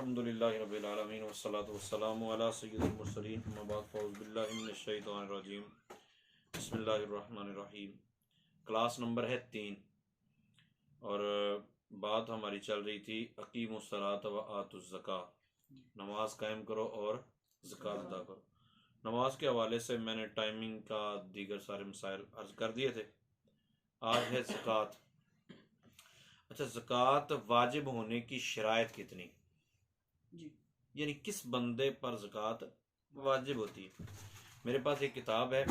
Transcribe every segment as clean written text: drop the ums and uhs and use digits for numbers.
अल्हम्दुलिल्लाहि रब्बिल आलमीन वस्सलातु वस्सलामु अला सय्यिदिल मुरसलीन अम्मा बाद फ़अऊज़ु बिल्लाहि मिनश शैतानिर रजीम बिस्मिल्लाहिर रहमानिर रहीम। क्लास नंबर है 3 और बात हमारी चल रही थी अकीमुस सलात व आतुज़ ज़का, नमाज कायम करो और ज़कात अदा करो। नमाज के हवाले से मैंने टाइमिंग का दीगर सारे मसाइल अर्ज़ कर दिए थे। आज है ज़कात। अच्छा, ज़कात वाजिब होने की शराइत कितनी, यानी किस बंदे पर ज़कात वाजिब होती है। मेरे पास एक किताब है,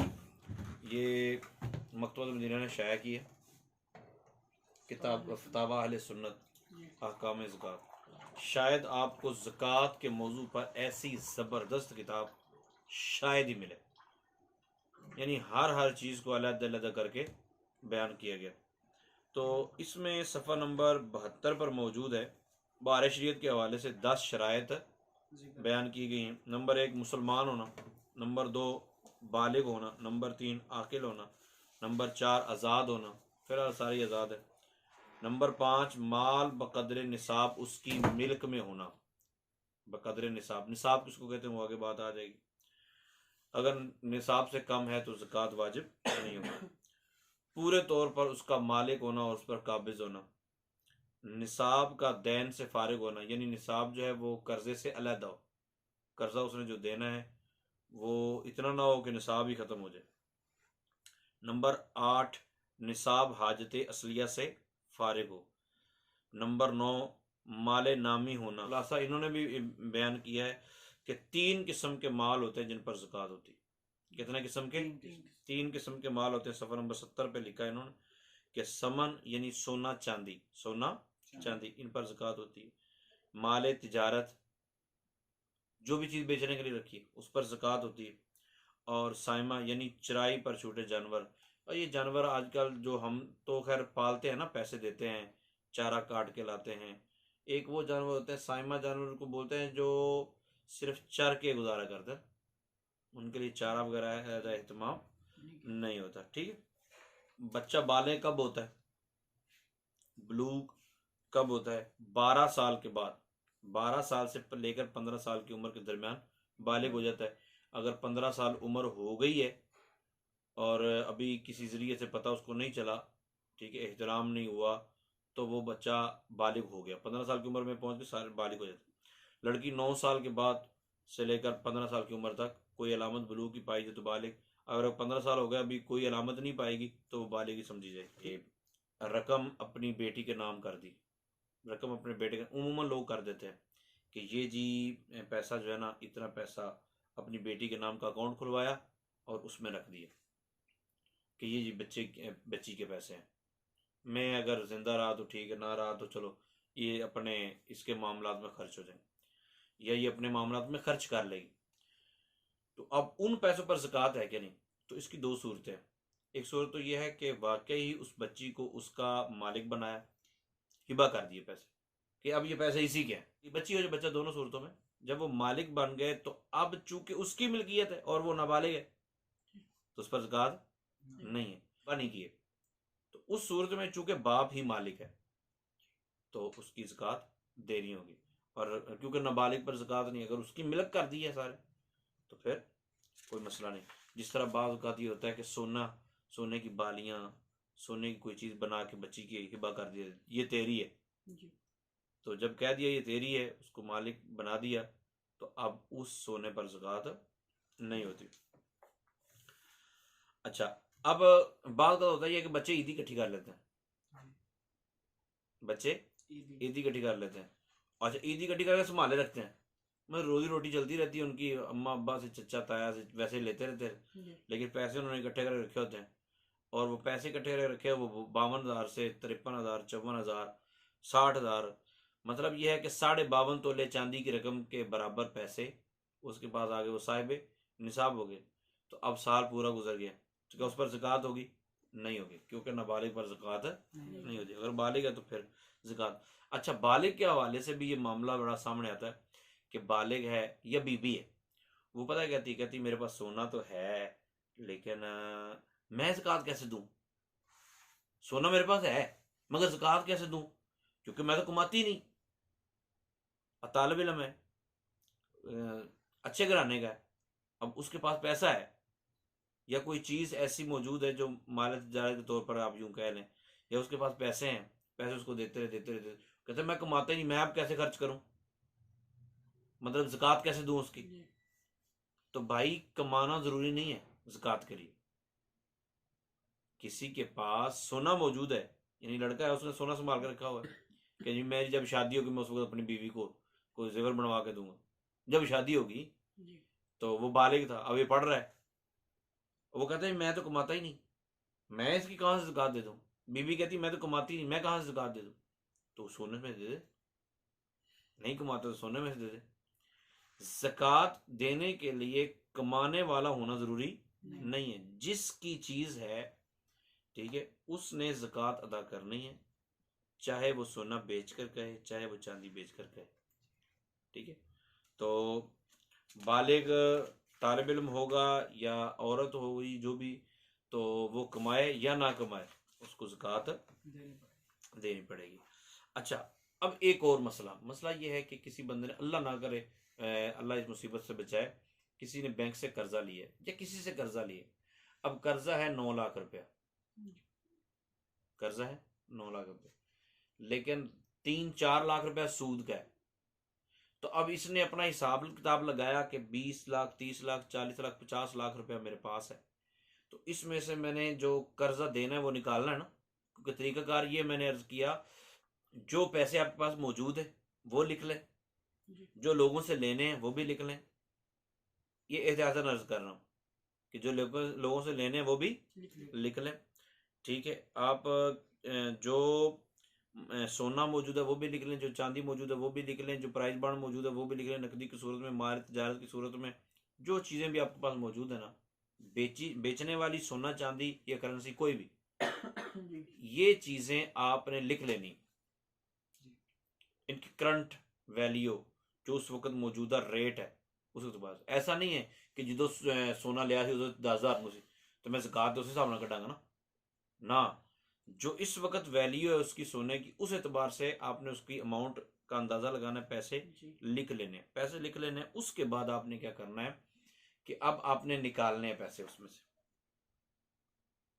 ये मकतबत मदीना ने शाया की है, किताब का फतावा अहले सुन्नत अहकाम ज़कात। शायद आपको ज़कात के मौजू पर ऐसी ज़बरदस्त किताब शायद ही मिले, यानी हर चीज़ को अलग-अलग करके बयान किया गया। तो इसमें सफ़ा नंबर 72 पर मौजूद है। बार शरीयत के हवाले से 10 शराइत बयान की गई हैं। नंबर 1 मुसलमान होना, नंबर 2 बालिग होना, नंबर 3 आकिल होना, नंबर 4 आज़ाद होना, फिर सारी आज़ाद है। नंबर 5 माल बकदर निसाब उसकी मिल्क में होना। बकदर निसाब, निसाब किसको कहते हैं वो आगे बात आ जाएगी। अगर निसाब से कम है तो ज़कात वाजिब नहीं होगा। पूरे तौर पर उसका मालिक होना और उस पर काबिज होना। निसाब का दैन से फारिग होना, यानी निसाब जो है वो कर्जे से अलग हो, कर्जा उसने जो देना है वो इतना ना हो कि निसाब ही ख़त्म हो जाए। नंबर 8 निसाब हाजत असलिया से फारिग हो। नंबर 9 माले नामी होना। खुलासा इन्होंने भी बयान किया है कि 3 किस्म के माल होते हैं जिन पर ज़कात होती है। कितने किस्म के? 3 किस्म के माल होते हैं। सफ़र नंबर 70 पे लिखा है इन्होंने कि समन यानी सोना चांदी, सोना चांदी, इन पर ज़कात होती है। माले तिजारत, जो भी चीज़ बेचने के लिए रखी है उस पर ज़कात होती है। और साइमा यानी चराई पर छूटे जानवर। और ये जानवर आजकल जो हम तो खैर पालते हैं ना, पैसे देते हैं, चारा काट के लाते हैं। एक वो जानवर होते हैं साइमा जानवर को बोलते हैं जो सिर्फ चर के गुजारा करते हैं, उनके लिए चारा वगैरह का एहतमाम नहीं होता। ठीक है। बच्चा बाले कब होता है, ब्लूग कब होता है? 12 साल के बाद, 12 साल से लेकर 15 साल की उम्र के दरमियान बालिग हो जाता है। अगर 15 साल उम्र हो गई है और अभी किसी ज़रिए से पता उसको नहीं चला, ठीक है, एहतराम नहीं हुआ, तो वो बच्चा बालिग हो गया। 15 साल की उम्र में पहुंच के सारे बालिग हो जाते हैं। लड़की 9 साल के बाद से लेकर 15 साल की उम्र तक कोई अलामत बलूग की पाई जाए तो बालिग। अगर 15 साल हो गया अभी कोई अलामत नहीं पाएगी तो वो बालिग ही समझी जाएगी। रकम अपनी बेटी के नाम कर दी, रकम अपने बेटे के उमूमन लोग कर देते हैं कि ये जी पैसा जो है ना, इतना पैसा अपनी बेटी के नाम का अकाउंट खुलवाया और उसमें रख दिया कि ये जी बच्ची के पैसे हैं। मैं अगर जिंदा रहा तो ठीक है, ना रहा तो चलो ये अपने इसके मामलात में खर्च हो जाए, या ये अपने मामलात में खर्च कर लेगी। तो अब उन पैसों पर ज़कात है कि नहीं? तो इसकी 2 सूरतें हैं। एक सूरत तो यह है कि वाकई ही उस बच्ची को उसका मालिक बनाया, हिबा कर दिए पैसे कि अब ये पैसे इसी के हैं, ये बच्ची हो जो बच्चा, दोनों सूरतों में जब वो मालिक बन गए तो अब चूंकि उसकी मिल्कियत है और वो नाबालिग है तो उस पर ज़कात नहीं है, नहीं किए। तो उस सूरत में चूंकि बाप ही मालिक है तो उसकी ज़कात देनी होगी। और क्योंकि नाबालिग पर ज़कात नहीं, अगर उसकी मिल्क कर दी है सारे तो फिर कोई मसला नहीं। जिस तरह बाज़ औक़ात ये होता है कि सोने की बालियाँ, सोने की कोई चीज़ बना के बच्ची की हिबा कर दिया, ये तेरी है जी। तो जब कह दिया ये तेरी है, उसको मालिक बना दिया, तो अब उस सोने पर ज़कात नहीं होती। अच्छा, अब बात का होता है कि बच्चे ईदी इकट्ठी कर लेते हैं, बच्चे ईदी इकट्ठी कर लेते हैं। अच्छा, ईदी इकट्ठी करके संभाले रखते हैं, मैं रोजी रोटी चलती रहती है उनकी, अम्मा अब्बा से, चचा ताया से वैसे लेते रहते हैं, लेकिन पैसे उन्होंने इकट्ठे करके रखे होते हैं। और वो पैसे इकट्ठे करके रखे वो 52,000 से 53,000, 54,000, 60,000, मतलब ये है कि 52.5 तोले चांदी की रकम के बराबर पैसे उसके पास आ गए, वो साहिब निसाब हो गए। तो अब साल पूरा गुजर गया तो क्या उस पर ज़कात होगी? नहीं होगी, क्योंकि नाबालिग पर ज़कात नहीं होती। अगर बालिग है तो फिर ज़कात। अच्छा, बालिग के हवाले से भी ये मामला बड़ा सामने आता है कि बालिग है या बीबी है, वो पता है कहती मेरे पास सोना तो है लेकिन मैं ज़कात कैसे दूं? सोना मेरे पास है मगर ज़कात कैसे दूं, क्योंकि मैं तो कमाती नहीं। तालिब इल्म है, अच्छे घराने का है, अब उसके पास पैसा है या कोई चीज़ ऐसी मौजूद है जो माल तिजारत के तौर पर आप यूं कह लें, या उसके पास पैसे हैं, पैसे उसको देते रहे, कहते मैं कमाता ही नहीं, मैं अब कैसे खर्च करूं, मतलब ज़कात कैसे दूं उसकी। तो भाई कमाना ज़रूरी नहीं है ज़कात के लिए। किसी के पास सोना मौजूद है, यानी लड़का है उसने सोना संभाल कर रखा हुआ है कि जी मेरी जब शादी होगी मैं उस वक्त अपनी बीवी को कोई जेवर बनवा के दूंगा, जब शादी होगी। तो वो बालिग था, अब ये पढ़ रहा है, वो कहता है मैं तो कमाता ही नहीं, मैं इसकी कहाँ से ज़कात दे दूँ। बीवी कहती मैं तो कमाती नहीं, मैं कहाँ से ज़कात दे दूँ। तो सोने में दे दे, नहीं कमाता तो सोने में से दे दे। ज़कात देने के लिए कमाने वाला होना ज़रूरी नहीं है, जिसकी चीज़ है, ठीक है, उसने ज़कात अदा करनी है, चाहे वो सोना बेच कर कहे, चाहे वो चांदी बेच कर कहे, ठीक है। तो बालिग तालिब इल्म होगा या औरत होगी जो भी, तो वो कमाए या ना कमाए उसको ज़कात देनी पड़ेगी। अच्छा, अब एक और मसला ये है कि किसी बंदे ने, अल्लाह ना करे, अल्लाह इस मुसीबत से बचाए, किसी ने बैंक से कर्जा लिया या किसी से कर्जा लिया, अब कर्जा है 9 लाख रुपया, कर्जा है 9 लाख रुपया, लेकिन 3-4 लाख रुपया सूद का है। तो अब इसने अपना हिसाब किताब लगाया कि 20 लाख, 30 लाख, 40 लाख, 50 लाख रुपया मेरे पास है, तो इसमें से मैंने जो कर्जा देना है वो निकालना है ना। क्योंकि तरीकाकार ये मैंने अर्ज किया, जो पैसे आपके पास मौजूद है वो लिख लें, जो लोगों से लेने हैं वो भी लिख लें। ये एहतियातन अर्ज कर रहा हूँ कि जो लोगों से लेने हैं वो भी लिख लें, ठीक है। आप जो सोना मौजूद है वो भी लिख लें, जो चांदी मौजूद है वो भी लिख लें, जो प्राइस बॉन्ड मौजूद है वो भी लिख लें, नकदी की सूरत में, माल तजारत की सूरत में, जो चीज़ें भी आपके पास मौजूद है ना, बेचने वाली सोना चांदी या करेंसी कोई भी, ये चीज़ें आपने लिख लेनी, इनकी करंट वैल्यू, जो उस वक्त मौजूदा रेट है उस वक्त। ऐसा नहीं है कि जो सोना लिया थी 10,000 मुझे, तो मैं ज़कात उस हिसाब से कटांगा ना, जो इस वक्त वैल्यू है उसकी सोने की, उस एतबार से आपने उसकी अमाउंट का अंदाज़ा लगाना है, पैसे लिख लेने, पैसे लिख लेने। उसके बाद आपने क्या करना है कि अब आपने निकालने हैं पैसे, उसमें से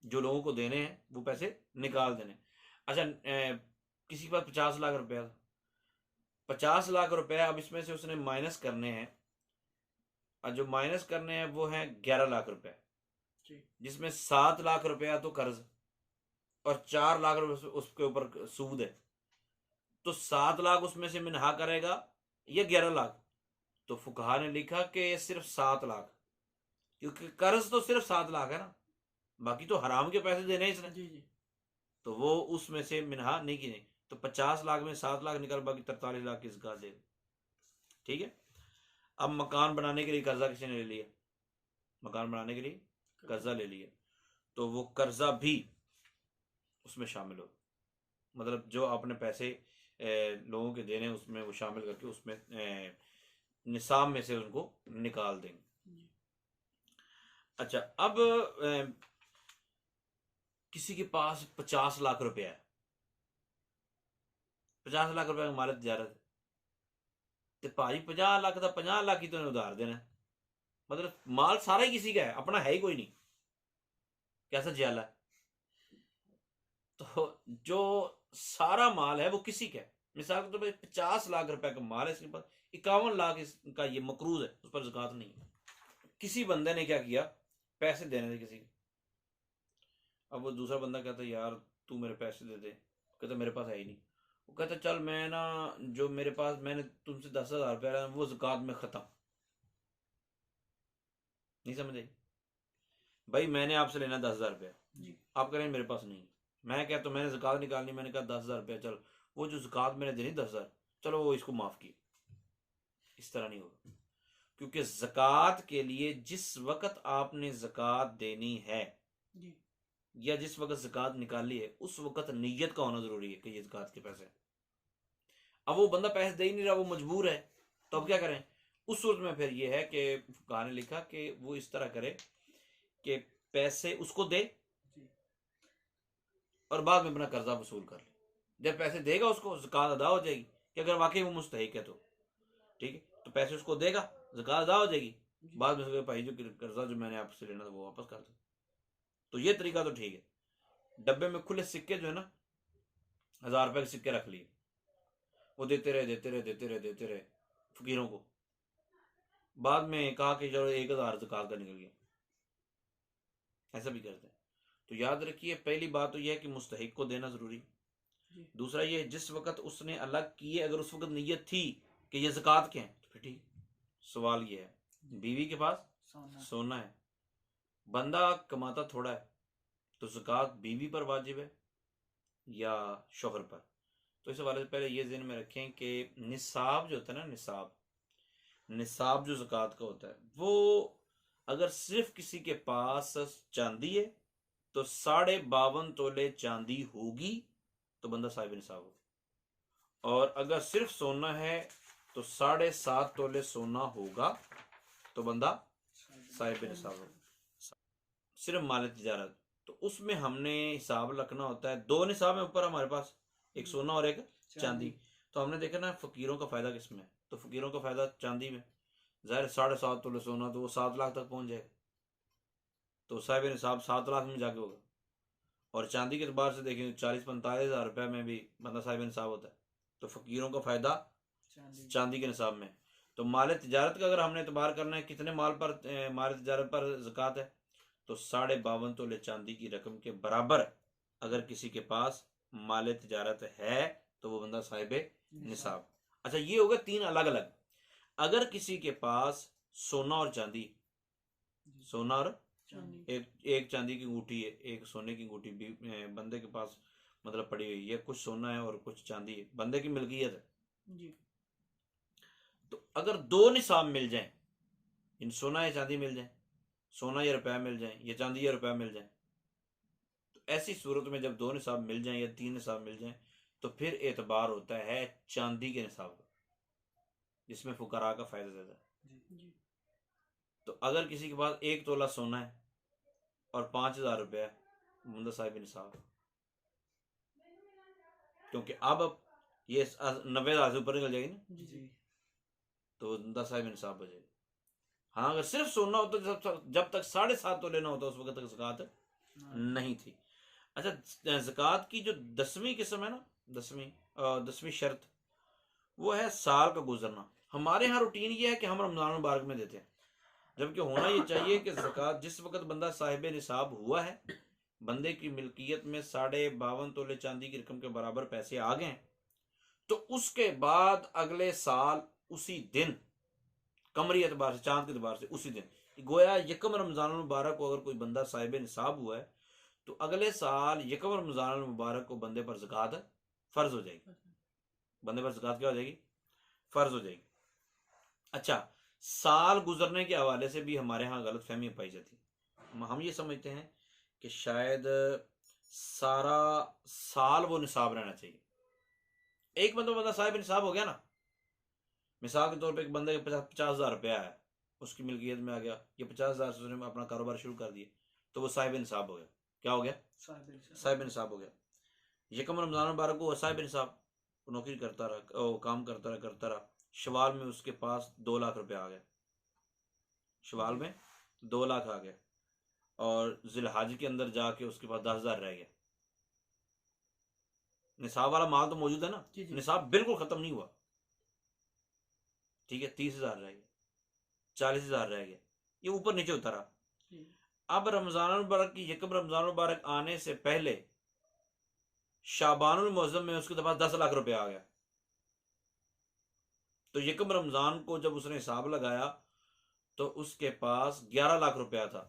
जो लोगों को देने हैं वो पैसे निकाल देने। अच्छा, किसी के पास 50 लाख रुपया था, 50 लाख रुपया, अब इसमें से उसने माइनस करने हैं, और जो माइनस करने हैं वो हैं 11 लाख रुपया, जिसमें 7 लाख रुपया तो कर्ज और 4 लाख रुपये उसके ऊपर सूद है। तो 7 लाख उसमें से मिनहा करेगा या 11 लाख, तो फुकहा ने लिखा कि सिर्फ 7 लाख, क्योंकि कर्ज तो सिर्फ 7 लाख है ना, बाकी तो हराम के पैसे देने इसने, तो वो उसमें से मिनहा नहीं की नहीं। तो 50 लाख में 7 लाख निकल, बाकी 43 लाख की ज़कात दे, ठीक है। अब मकान बनाने के लिए कर्जा किसी ने ले लिया, मकान बनाने के लिए कर्जा ले लिया, तो वो कर्जा भी उसमें शामिल हो, मतलब जो आपने पैसे लोगों के देने उसमें वो शामिल करके उसमें निसाब में से उनको निकाल देंगे। अच्छा, अब किसी के पास 50 लाख रुपया है, 50 लाख रुपया का माल तिजारत, तो भाई 50 लाख था, 50 लाख ही तो उधार देना, मतलब माल सारा ही किसी का है, अपना है ही कोई नहीं, कैसा जियाला है। तो जो सारा माल है वो किसी का है, मिसाल के तौर पर 50 लाख रुपए का माल है इसके पास, 51 लाख इसका ये मकरूज है, उस पर ज़कात नहीं है। किसी बंदे ने क्या किया, पैसे देने थे किसी को, अब वो दूसरा बंदा कहता यार तू मेरे पैसे दे दे, कहता मेरे पास है ही नहीं, वो कहता चल मैं ना, जो मेरे पास मैंने तुमसे 10,000 रुपया लिया वो ज़कात में ख़त्म, नहीं समझ आई भाई, मैंने आपसे लेना 10,000 रुपया, आप कह रहे हैं मेरे पास नहीं, मैं क्या, तो मैंने ज़कात निकालनी, मैंने कहा 10,000 रुपया, चल वो जो ज़कात मैंने देनी 10,000, चलो वो इसको माफ़ की, इस तरह नहीं होगा। क्योंकि ज़कात के लिए जिस वक्त आपने ज़कात देनी है या जिस वक्त ज़कात निकाली है, उस वक्त नीयत का होना ज़रूरी है कि ये ज़कात के पैसे। अब वो बंदा पैसे दे ही नहीं रहा, वो मजबूर है, तो अब क्या करें। उस सूरत में फिर ये है कि फुक़हा ने लिखा कि वो इस तरह करे कि पैसे उसको दे और बाद में अपना कर्जा वसूल कर ले, जब पैसे देगा उसको ज़कात अदा हो जाएगी, कि अगर वाकई वो मुस्तहिक है तो। ठीक है, तो पैसे उसको देगा, ज़कात अदा हो जाएगी, बाद में उसके भाई जो कर्जा जो मैंने आपसे लेना था वो वापस कर दो। तो ये तरीका तो ठीक है। डब्बे में खुले सिक्के जो है ना, 1000 रुपए के सिक्के रख लिए, वो देते रहे देते रहे देते रहे देते रहे फकीरों को, बाद में कहा कि चलो 1000 ज़कात का निकल गया, ऐसा भी करते हैं। तो याद रखिए, पहली बात तो यह है कि मुस्तहिक को देना जरूरी। दूसरा ये, जिस वक्त उसने अलग किए, अगर उस वक्त नीयत थी कि ये ज़कात के हैं तो फिर ठीक। सवाल ये है, बीवी के पास सोना है, बंदा कमाता थोड़ा है, तो ज़कात बीवी पर वाजिब है या शोहर पर? तो इस हवाले से पहले ये ज़हन में रखें कि निसाब जो होता है ना, निसाब जो ज़कात का होता है, वो अगर सिर्फ किसी के पास चांदी है तो 52.5 तोले चांदी होगी तो बंदा साहिब निसाब होगा, और अगर सिर्फ सोना है तो 7.5 तोले सोना होगा तो बंदा साहिब निसाब होगा। सिर्फ माल तिजारत, तो उसमें हमने हिसाब रखना होता है, 2 निसाब है ऊपर हमारे पास, एक सोना और एक चांदी। तो हमने देखा ना फकीरों का फायदा किसमें है, तो फकीरों का फायदा चांदी में। ज़ाहिर 7.5 तोले सोना तो वो 7 लाख तक पहुंच जाएगा, तो साहिब निसाब 7 लाख में जाके होगा। और चांदी के एतबार से देखें 40-45 हज़ार रुपये में भी बंदा साहिब निसाब होता है। तो फकीरों का फायदा चांदी के निसाब में। तो माल तिजारत का अगर हमने एतबार करना है, कितने माल पर माल तिजारत पर ज़कात है, तो 52.5 तोले चांदी की रकम के बराबर अगर किसी के पास माल तिजारत है तो वो बंदा साहिब निसाब। अच्छा, ये हो गए 3 अलग अलग। अगर किसी के पास सोना और चांदी, सोना और एक चांदी की अंगूठी है, एक सोने की अंगूठी भी बंदे के पास मतलब पड़ी हुई है, कुछ सोना है और कुछ चांदी है, बंदे की मिल्कियत है जी। तो अगर 2 निसाब मिल जाए, इन सोना या चांदी मिल जाए, सोना या रुपया मिल जाए या चांदी या रुपया मिल जाए, तो ऐसी सूरत में जब 2 निसाब मिल जाए या 3 निसाब मिल जाए तो फिर एतबार होता है चांदी के निसाब का, जिसमें फुकरा का फायदा ज्यादा है। तो अगर किसी के पास 1 तोला सोना है और 5,000 रुपया बंदा साहिब निसाब, क्योंकि अब ये 90,000 से ऊपर निकल जाएगी ना जी, तो बंदा साहिब निसाब हो जाएगा। हाँ, अगर सिर्फ सोना होता जब तक 7.5 तोले ना होता उस वक्त तक ज़कात नहीं थी। अच्छा, ज़कात की जो 10वीं किस्म है ना, 10वीं शर्त, वो है साल का गुजरना। हमारे यहाँ रूटीन ये है कि हम रमज़ान मुबारक में देते हैं, जबकि होना ये चाहिए कि ज़कात जिस वक्त बंदा साहिब निसाब हुआ है, बंदे की मिल्कियत में 52.5 तोले चांदी की रकम के बराबर पैसे आ गए, तो उसके बाद अगले साल उसी दिन, कमरी एतबार से, चांद के एतबार से उसी दिन, गोया यकम रमज़ान मुबारक को अगर कोई बंदा साहिब निसाब हुआ है तो अगले साल यकम रमज़ान मुबारक को बंदे पर ज़कात फ़र्ज हो जाएगी। बंदे पर ज़कात क्या हो जाएगी? फ़र्ज हो जाएगी। अच्छा, साल गुजरने के हवाले से भी हमारे यहाँ गलत फहमी पाई जाती है। हम ये समझते हैं कि शायद सारा साल वो निसाब रहना चाहिए। एक बंदा साहिब निसाब हो गया ना, मिसाल के तौर पे एक बंदे के 50,000 रुपया है, उसकी मिल्कियत में आ गया, ये 50,000 से उसने अपना कारोबार शुरू कर दिया, तो वो साहिब निसाब हो गया। क्या हो गया? साहिब निसाब हो गया। यकम रमज़ान मुबारक को साहिब निसाब, नौकरी करता रहा, काम करता रहा, शवाल में उसके पास 2 लाख रुपया आ गया, शवाल में 2 लाख आ गया, और जिलहज के अंदर जाके उसके पास 10,000 रह गया। निसाब वाला माल तो मौजूद है ना, निसाब बिल्कुल खत्म नहीं हुआ, ठीक है, 30,000 रह गया, 40,000 रह गया, ये ऊपर नीचे होता रहा। अब रमज़ान मुबारक की यकम रमज़ान मुबारक आने से पहले शाबानुल मुअज़्ज़म में उसके पास 10 लाख रुपया आ गया, तो यकम रमज़ान को जब उसने हिसाब लगाया तो उसके पास 11 लाख रुपया था।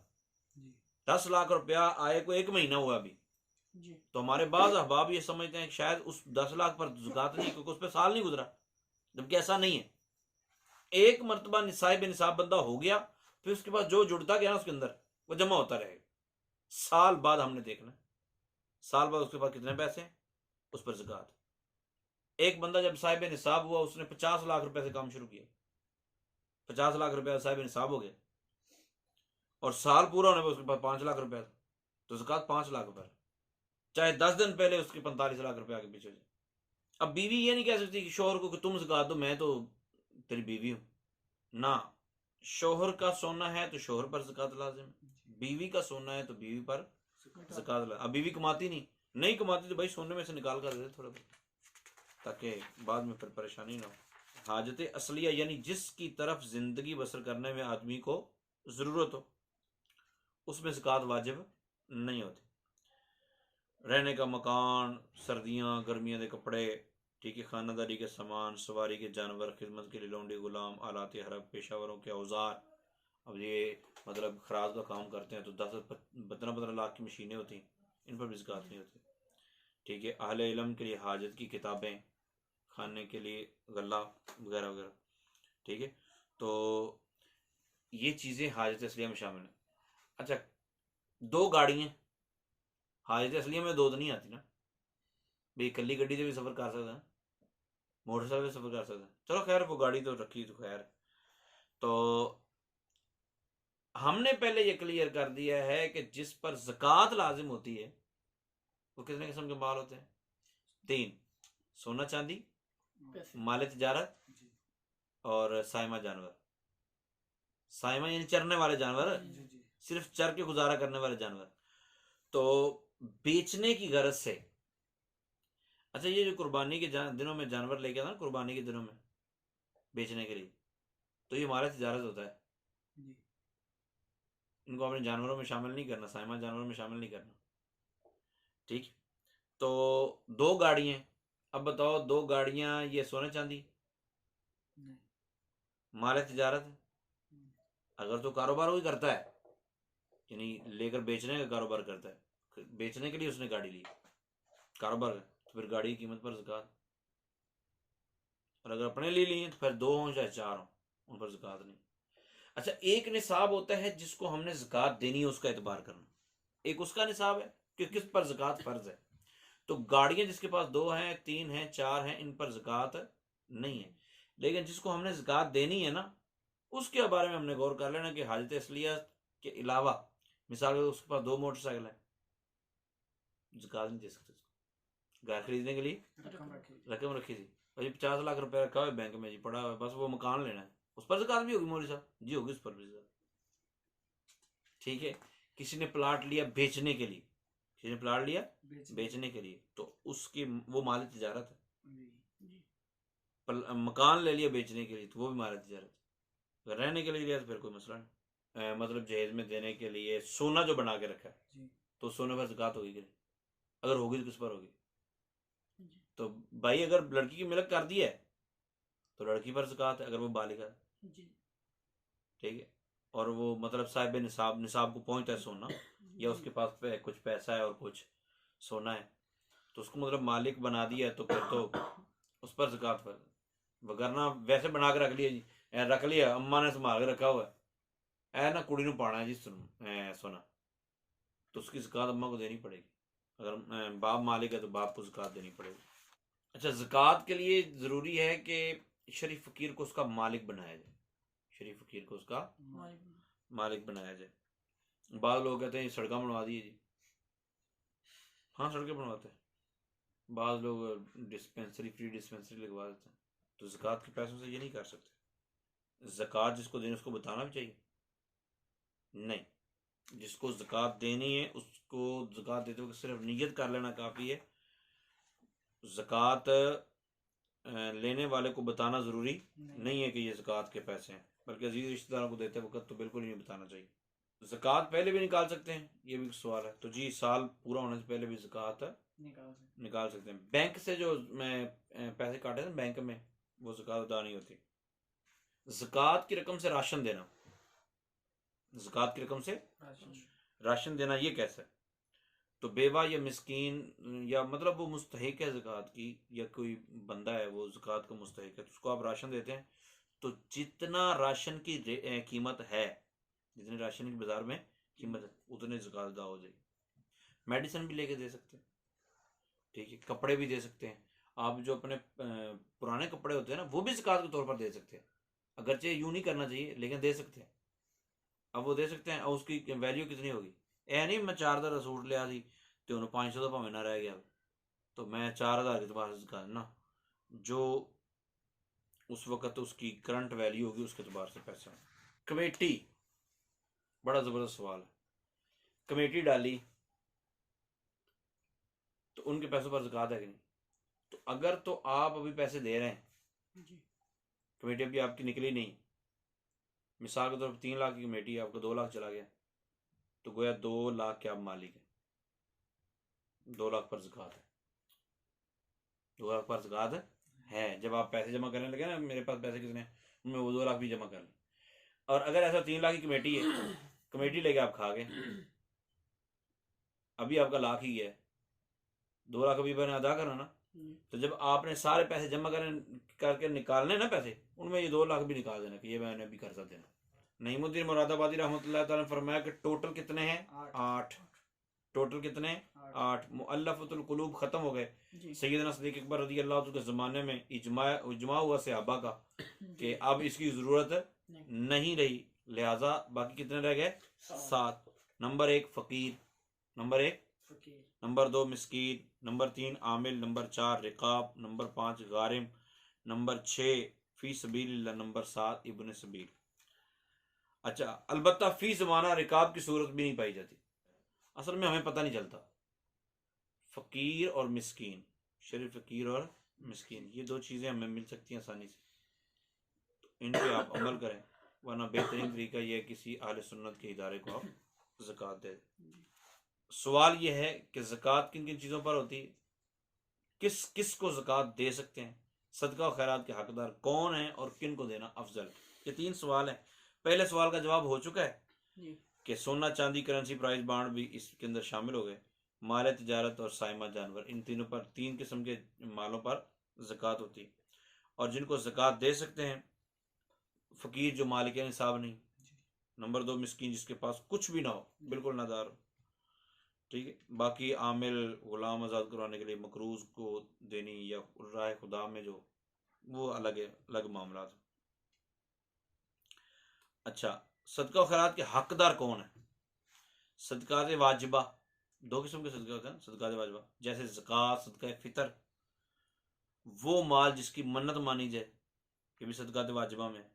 10 लाख रुपया आए को 1 महीना हुआ अभी जी। तो हमारे बाज़ अहबाब ये समझते हैं कि शायद उस 10 लाख पर ज़कात नहीं, क्योंकि उस पर साल नहीं गुजरा, जबकि ऐसा नहीं है। एक मरतबा साहिब निसाब बंदा हो गया, फिर उसके बाद जो जुड़ता गया उसके अंदर वो जमा होता रहेगा। साल बाद हमने देखना, साल बाद उसके पास कितने पैसे हैं, उस पर ज़कात। एक बंदा जब साहिब निसाब हुआ, उसने 50 लाख रुपए से काम शुरू किया, 50 लाख रुपया साहिब निसाब हो गया, और साल पूरा होने पर उसके पास 5 लाख रुपया था, तो ज़कात 5 लाख रुपये, चाहे 10 दिन पहले उसके 45 लाख रुपये आगे पीछे हो जाए। अब बीवी ये नहीं कह सकती कि शोहर को कि तुम ज़कात दो, मैं तो तेरी बीवी हूँ ना, शोहर का सोना है तो शोहर पर ज़कात लाजिम है, बीवी का सोना है तो बीवी पर ज़कात लाजिम। अब बीवी कमाती नहीं कमाती तो भाई सोने में से निकाल कर दे थोड़ा बहुत, ताकि बाद में फिर परेशानी ना हो। हाजत असलिया यानी जिसकी तरफ जिंदगी बसर करने में आदमी को ज़रूरत हो, उसमें ज़कात वाजिब नहीं होती। रहने का मकान, सर्दियाँ गर्मियाँ के कपड़े, ठीक है, खानादारी के सामान, सवारी के जानवर, खिदमत के लिए लौंडे गुलाम, आलात हरब, पेशावरों के औजार। अब ये मतलब खराज का काम करते हैं तो 10-15 लाख की मशीनें होती हैं, इन पर भी ज़कात नहीं होती। ठीक है, अहले इल्म के लिए हाजत की किताबें, खाने के लिए गल्ला वगैरह वगैरह। ठीक है, तो ये चीज़ें हाजत असलिया में शामिल हैं। अच्छा, 2 गाड़ियाँ, हाजत असलिया में 2 तो नहीं आती ना भाई, कल्ली गड्डी से भी सफ़र कर सकते हैं, मोटरसाइकिल से सफ़र कर सकते हैं। चलो खैर, वो गाड़ी तो रखी तो खैर। तो हमने पहले ये क्लियर कर दिया है कि जिस पर ज़कात लाजिम होती है वो कितने किस्म के माल होते हैं? 3, सोना चांदी, माल तिजारत और साइमा जानवर। साइमा यानी चरने वाले जानवर, सिर्फ चर के गुजारा करने वाले जानवर। तो बेचने की गरज से, अच्छा ये जो कुर्बानी के दिनों में जानवर लेके आता ना, कुर्बानी के दिनों में बेचने के लिए, तो ये माल तिजारत होता है। इनको अपने जानवरों में शामिल नहीं करना, साइमा जानवरों में शामिल नहीं करना। ठीक, तो 2 गाड़ियां, अब बताओ 2 गाड़ियां ये सोने चांदी माल तिजारत है? अगर तो कारोबार वही करता है, यानी लेकर बेचने का कारोबार करता है, बेचने के लिए उसने गाड़ी ली, कारोबार है, तो फिर गाड़ी की कीमत पर ज़कात। और अगर अपने लिए लिए तो फिर 2 हों चाहे 4 हों, उन पर ज़कात नहीं। अच्छा, एक निसाब होता है जिसको हमने ज़कात देनी है, उसका एतबार करना। एक उसका निसाब है कि किस पर ज़कात फ़र्ज है। तो गाड़ियां जिसके पास 2 हैं, 3 हैं, 4 हैं, इन पर ज़कात नहीं है। लेकिन जिसको हमने ज़कात देनी है ना, उसके बारे में हमने गौर कर लेना कि हाजत असलिया के अलावा, मिसाल के उसके पास 2 मोटरसाइकिल है, ज़कात नहीं दे सकते उसको। घर खरीदने के लिए रकम रखी थी भाई, 50 लाख रुपए रखा हुआ है बैंक में जी, पड़ा हुआ है, बस वो मकान लेना है, उस पर ज़कात भी होगी मौलवी साहब जी? होगी उस पर भी ज़कात। ठीक है, किसी ने प्लाट लिया बेचने के लिए, किसी ने प्लाट लिया बेचने के लिए, तो उसकी वो माल तिजारत है। मकान ले लिया बेचने के लिए तो वो भी माल तिजारत है। अगर रहने के लिए लिया तो फिर कोई मसला नहीं। मतलब जहेज में देने के लिए सोना जो बना के रखा है, तो सोने पर ज़कात होगी कि नहीं? अगर होगी तो किस पर होगी? तो भाई अगर लड़की की मिल्क कर दी है तो लड़की पर ज़कात है, अगर वो बालिगा है। ठीक है, और वो मतलब साहिब निसाब, निसाब को पहुंचता है सोना, या उसके पास कुछ पैसा है और कुछ सोना है, तो उसको मतलब मालिक बना दिया है, तो फिर तो उस पर ज़कात पर। वगरना वैसे बना के रख लिया जी, रख लिया, अम्मा ने संभाल के रखा हुआ है ना, कुड़ी ਨੂੰ पाना है जी सोना, तो उसकी ज़कात अम्मा को देनी पड़ेगी। अगर बाप मालिक है तो बाप को ज़कात देनी पड़ेगी। अच्छा, ज़कात के लिए ज़रूरी है कि शरीफ फ़कीर को उसका मालिक बनाया जाए, शरीफ फ़कीर को उसका मालिक बनाया जाए। बाद लोग कहते हैं सड़कें बनवा दी जी, हाँ सड़कें बनवाते हैं, बाद लोग डिस्पेंसरी, फ्री डिस्पेंसरी लगवा देते हैं, तो ज़कात के पैसों से ये नहीं कर सकते। ज़कात जिसको देनी उसको बताना भी चाहिए नहीं, जिसको ज़कात देनी है उसको ज़कात देते वक्त सिर्फ नियत कर लेना काफ़ी है। ज़कात लेने वाले को बताना ज़रूरी नहीं है कि ये ज़कात के पैसे हैं, बल्कि अजीज़ रिश्तेदारों को देते वक्त तो बिल्कुल ही नहीं बताना चाहिए। ज़कात पहले भी निकाल सकते हैं, ये भी सवाल है, तो जी साल पूरा होने से पहले भी ज़कात निकाल सकते हैं। बैंक से जो मैं पैसे काटे थे बैंक में, वो ज़कात अदा नहीं होती। ज़कात की रकम से राशन देना, ज़कात की रकम से राशन देना, ये कैसे? तो बेवा या मिस्कीन, या मतलब वो मुस्तहिक है ज़कात की, या कोई बंदा है वो ज़कात का मुस्तहिक है, तो उसको आप राशन देते हैं, तो जितना राशन की कीमत है, जितने राशन की बाजार में कीमत है, उतने ज़कात अदा हो जाएगी। मेडिसिन भी लेके दे सकते हैं, ठीक है, कपड़े भी दे सकते हैं। आप जो अपने पुराने कपड़े होते हैं ना, वो भी ज़कात के तौर पर दे सकते हैं, अगरचे यूँ नहीं करना चाहिए लेकिन दे सकते हैं। अब वो दे सकते हैं, और उसकी वैल्यू कितनी होगी? ए नहीं मैं 4000 का सूट लिया थी तो उन्होंने 500 का भावें ना रह गया, तो मैं 4000 के तुम्हारे ज़कात ना, जो उस वक्त उसकी करंट वैल्यू होगी, उसके एतबार से पैसे होंगे। कमेटी, बड़ा ज़बरदस्त सवाल है। कमेटी डाली तो उनके पैसों पर ज़कात है कि नहीं? तो अगर तो आप अभी पैसे दे रहे हैं जी। कमेटी अभी आपकी निकली नहीं, मिसाल के तौर पर 3 लाख की कमेटी, आपको 2 लाख चला गया, तो गोया 2 लाख के आप मालिक हैं, 2 लाख पर ज़कात है, 2 लाख पर ज़कात है। जब आप पैसे जमा करने लगे ना, मेरे पास पैसे कितने हैं, उनमें वो 2 लाख भी जमा कर लें। और अगर ऐसा 3 लाख की कमेटी है, कमेटी लेके आप खा गए, अभी आपका लाख ही है, 2 लाख अभी मैंने अदा करा ना, तो जब आपने सारे पैसे जमा करके निकालने ना पैसे, उनमें ये 2 लाख भी निकाल देना कि ये मैंने भी कर्जा देना। नईमुद्दीन मुरादाबादी रहमतुल्लाह ताला ने फरमाया कि टोटल कितने हैं? 8। टोटल कितने? 8। मुअल्लफतुल कुलूब खत्म हो गए। सैयदना सिद्दीक़ अकबर रज़ी अल्लाह अन्हु के ज़माने में इजमा हुआ सहाबा का कि अब इसकी ज़रूरत नहीं रही, लिहाजा बाकी कितने रह गए? 7। नंबर 1 फ़कीर, नंबर 1 नंबर 2 मिस्कीन, नंबर 3 आमिल, नंबर 4 रिकाब, नंबर 5 गारिम, नंबर 6 फ़ी सबीलिल्लाह, नंबर 7 इब्न सबील। अच्छा, अलबत्ता फ़ी ज़माना रिकाब की सूरत भी नहीं पाई जाती। असल में हमें पता नहीं चलता, फ़कीर और मिस्कीन, शरीफ फ़कीर और मिस्कीन, ये 2 चीज़ें हमें मिल सकती हैं आसानी से, तो इन पर आप अमल करें, वरना बेहतरीन तरीका यह है किसी अहले सुन्नत के इदारे को आप ज़कात दे दें। सवाल यह है कि ज़कात किन किन चीज़ों पर होती है, किस किस को ज़कात दे सकते हैं, सदका और खैरात के हकदार कौन हैं और किन को देना अफजल। ये 3 सवाल हैं। पहले सवाल का जवाब हो चुका है कि सोना चांदी करेंसी प्राइस बांड भी इसके अंदर शामिल हो गए, माल तिजारत और साइमा जानवर, इन तीनों पर 3 किस्म के मालों पर ज़कात होती है। और जिनको ज़कात दे सकते हैं, फ़कीर जो मालिक निसाब नहीं, नंबर 2 मिस्कीन जिसके पास कुछ भी ना हो, बिल्कुल नादार हो, ठीक है। बाकी आमिल, गुलाम आज़ाद करवाने के लिए मकरूज को देनी या राह खुदा में जो, वो अलग है, अलग मामला था। अच्छा, सदका और खैरात के हकदार कौन है? सदकात वाजिबा, 2 किस्म के सदका होते हैं सदकात वाजिबा, जैसे ज़कात, सदका फितर, वो माल जिसकी मन्नत मानी जाए, ये भी सदकात वाजिबा में है।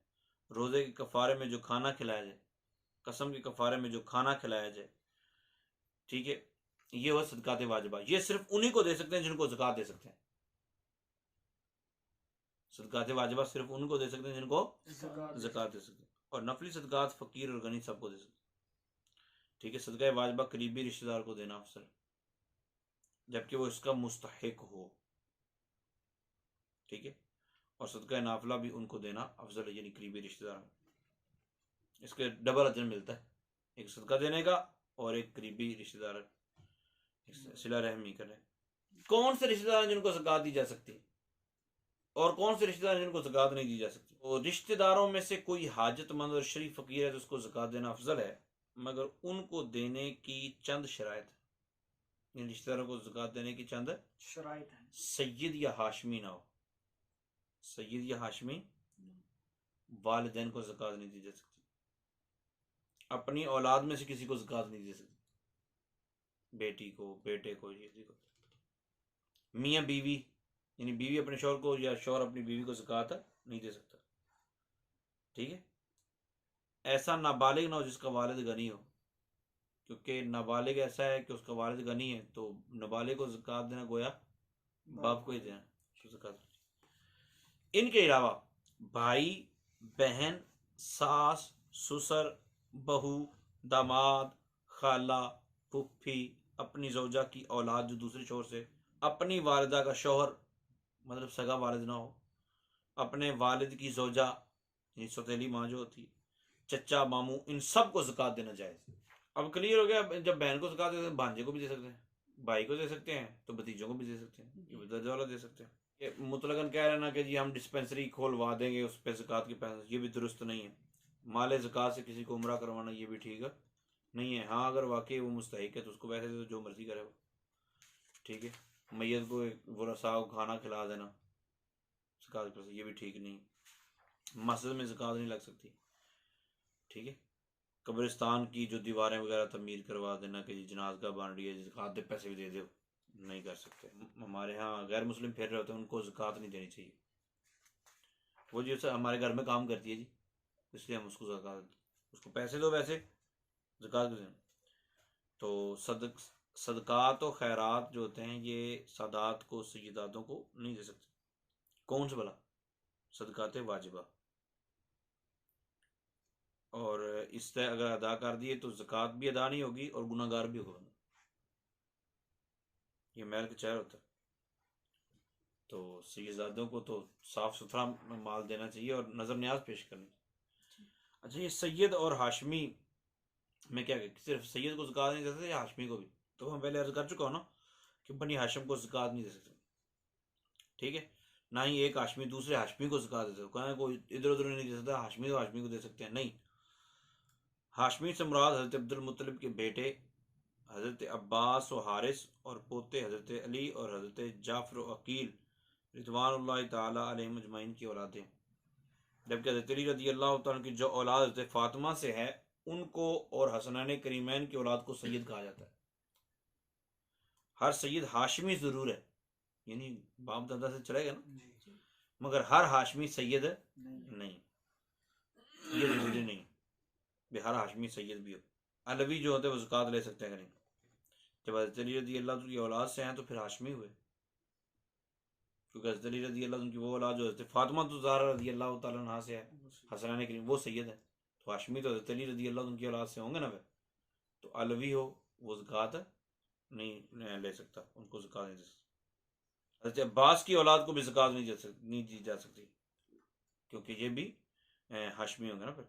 रोज़े के कफ़ारे में जो खाना खिलाया जाए, कसम के कफ़ारे में जो खाना खिलाया जाए, ठीक है, ये हो सदकात वाजिबा। ये सिर्फ उन्हीं को दे सकते हैं जिनको ज़कात दे सकते हैं। सदकात वाजिबा सिर्फ उनको दे सकते हैं जिनको ज़कात दे सकते हैं, और नफली सदकात फ़कीर और गनी सबको दे सकते हैं, ठीक है। सदका वाजिबा करीबी रिश्तेदार को देना अफसर, जबकि वो इसका मुस्तहिक हो, ठीक है। और सदका नाफिला भी उनको देना अफजल है, यानी करीबी रिश्तेदार, इसके डबल अजर मिलता है, एक सदका देने का और एक करीबी रिश्तेदार सिला रहमी करें। कौन से रिश्तेदार हैं जिनको ज़कात दी जा सकती है और कौन से रिश्तेदार हैं जिनको ज़कात नहीं दी जा सकती? और रिश्तेदारों में से कोई हाजतमंद और शरीफ फ़कीर है तो उसको ज़कात देना अफजल है, मगर उनको देने की चंद शराइत है। इन रिश्तेदारों को ज़कात देने की चंद शराइत है। सैयद या हाशमी ना हो, सैयद या हाशमी, वालिदैन को ज़कात नहीं दी जा सकती, अपनी औलाद में से किसी को ज़कात नहीं दी जा सकती, बेटी को, बेटे को, ये को। मियाँ बीवी, यानी बीवी अपने शौहर को या शौहर अपनी बीवी को ज़कात नहीं दे सकता, ठीक है। ऐसा नाबालिग ना हो जिसका वालिद गनी हो, क्योंकि नाबालिग ऐसा है कि उसका वालिद गनी है, तो नाबालिग को ज़कात देना गोया बाप को ही देना ज़कात। इनके अलावा भाई, बहन, सास, ससुर, बहू, दामाद, खाला, फुफ्फी, अपनी ज़ौजा की औलाद जो दूसरे शौहर से, अपनी वालिदा का शौहर, मतलब सगा वालिद ना हो, अपने वालिद की ज़ौजा यानी सौतेली माँ जो होती है, चचा, मामू, इन सब को ज़कात देना जायज़। अब क्लियर हो गया, जब बहन को ज़कात देते हैं, भांजे को भी दे सकते हैं, भाई को दे सकते हैं, तो भतीजों को भी दे सकते हैं, ये दर्जा वाला दे सकते हैं। ये मुतलकन कह रहे हैं ना कि जी हम डिस्पेंसरी खोलवा देंगे उस पर ज़कात के पैसे, ये भी दुरुस्त नहीं है। माल ज़कात से किसी को उम्रा करवाना ये भी ठीक है नहीं है। हाँ, अगर वाकई वो मुस्तहिक है तो उसको पैसे दे, तो जो मर्जी करे वो, ठीक है। मैयत को बुरा साग खाना खिला देना ज़कात के पैसे, ये भी ठीक नहीं। मस्जिद में ज़कात नहीं लग सकती, ठीक है। कब्रिस्तान की जो दीवारें वगैरह तमीर करवा देना कि जनाज का बन रही है, ज़कात दे पैसे भी दे दो, नहीं कर सकते। हमारे यहाँ गैर मुस्लिम फिर रहे होते हैं, उनको ज़कात नहीं देनी चाहिए, वो जो हमारे घर में काम करती है जी, इसलिए हम उसको ज़कात, उसको पैसे दो, वैसे ज़कात दें। तो सदकात और खैरात जो होते हैं ये सादात को, सय्यदातों को नहीं दे सकते। कौन से भला? सदकात वाजिबा। और इससे अगर अदा कर दिए तो ज़कात भी अदा नहीं होगी और गुनाहगार भी होगा। ये महल का चेहरा होता है। तो सय्यदातों को तो साफ सुथरा माल देना चाहिए और नजर न्याज पेश करनी। अच्छा, ये सैयद और हाशमी में क्या है? सिर्फ सैयद को ज़कात नहीं दे सकते या हाशमी को भी? तो मैं पहले अर्ज कर चुका हूँ ना कि बनी हाशम को ज़कात नहीं दे सकते, ठीक है। ना ही एक हाशमी दूसरे हाशमी को ज़कात दे सकते, कोई इधर उधर नहीं दे सकता, हाशमी तो हाशमी को दे सकते हैं, नहीं। हाशमी से मुराद हज़रत अब्दुल मुत्तलिब के बेटे हज़रत अब्बास और हारिस और पोते हज़रत अली और हज़रत जाफ़र और अकील रिज़वानुल्लाहि ताला अलैहिम अजमईन की औलादें। जबकि हज़रत अली रज़ी अल्लाह तआला की जो औलाद हज़रत फ़ातिमा से है उनको और हसनैन करीमैन की औलाद को सैयद कहा जाता है। हर सैयद हाशमी ज़रूर है, यानी बाप दादा से चलेगा ना, मगर हर हाशमी सैयद नहीं, ये जरूरी नहीं भी हर हाशमी सैयद भी हो। अलवी जो होते हैं वो ज़कात ले सकते हैं नहीं। जब हज़रत अली रज़ी अल्लाह की औलाद से हैं तो फिर हाशमी हुए, क्योंकि हज़रत अली रज़ी अल्लाह की वो औलाद जो हज़रत फ़ातिमा तो ज़हरा रज़ी अल्लाह तआला अन्हा से है, हसनैन करीम वो सैयद है, तो हाशमी तो हज़रत अली रज़ी अल्लाह की औलाद से होंगे ना वे। तो अलवी हो वो ज़कात नहीं ले सकता, उनको ज़कात नहीं दे सकता। हज़रत अब्बास की औलाद को भी ज़कात नहीं दी जा सकती, क्योंकि ये भी हाशमी होंगे ना। फिर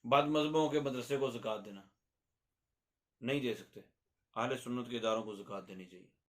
बद मजहबों के मदरसे को ज़कात देना नहीं दे सकते, अहले सुन्नत के इदारों को ज़कात देनी चाहिए।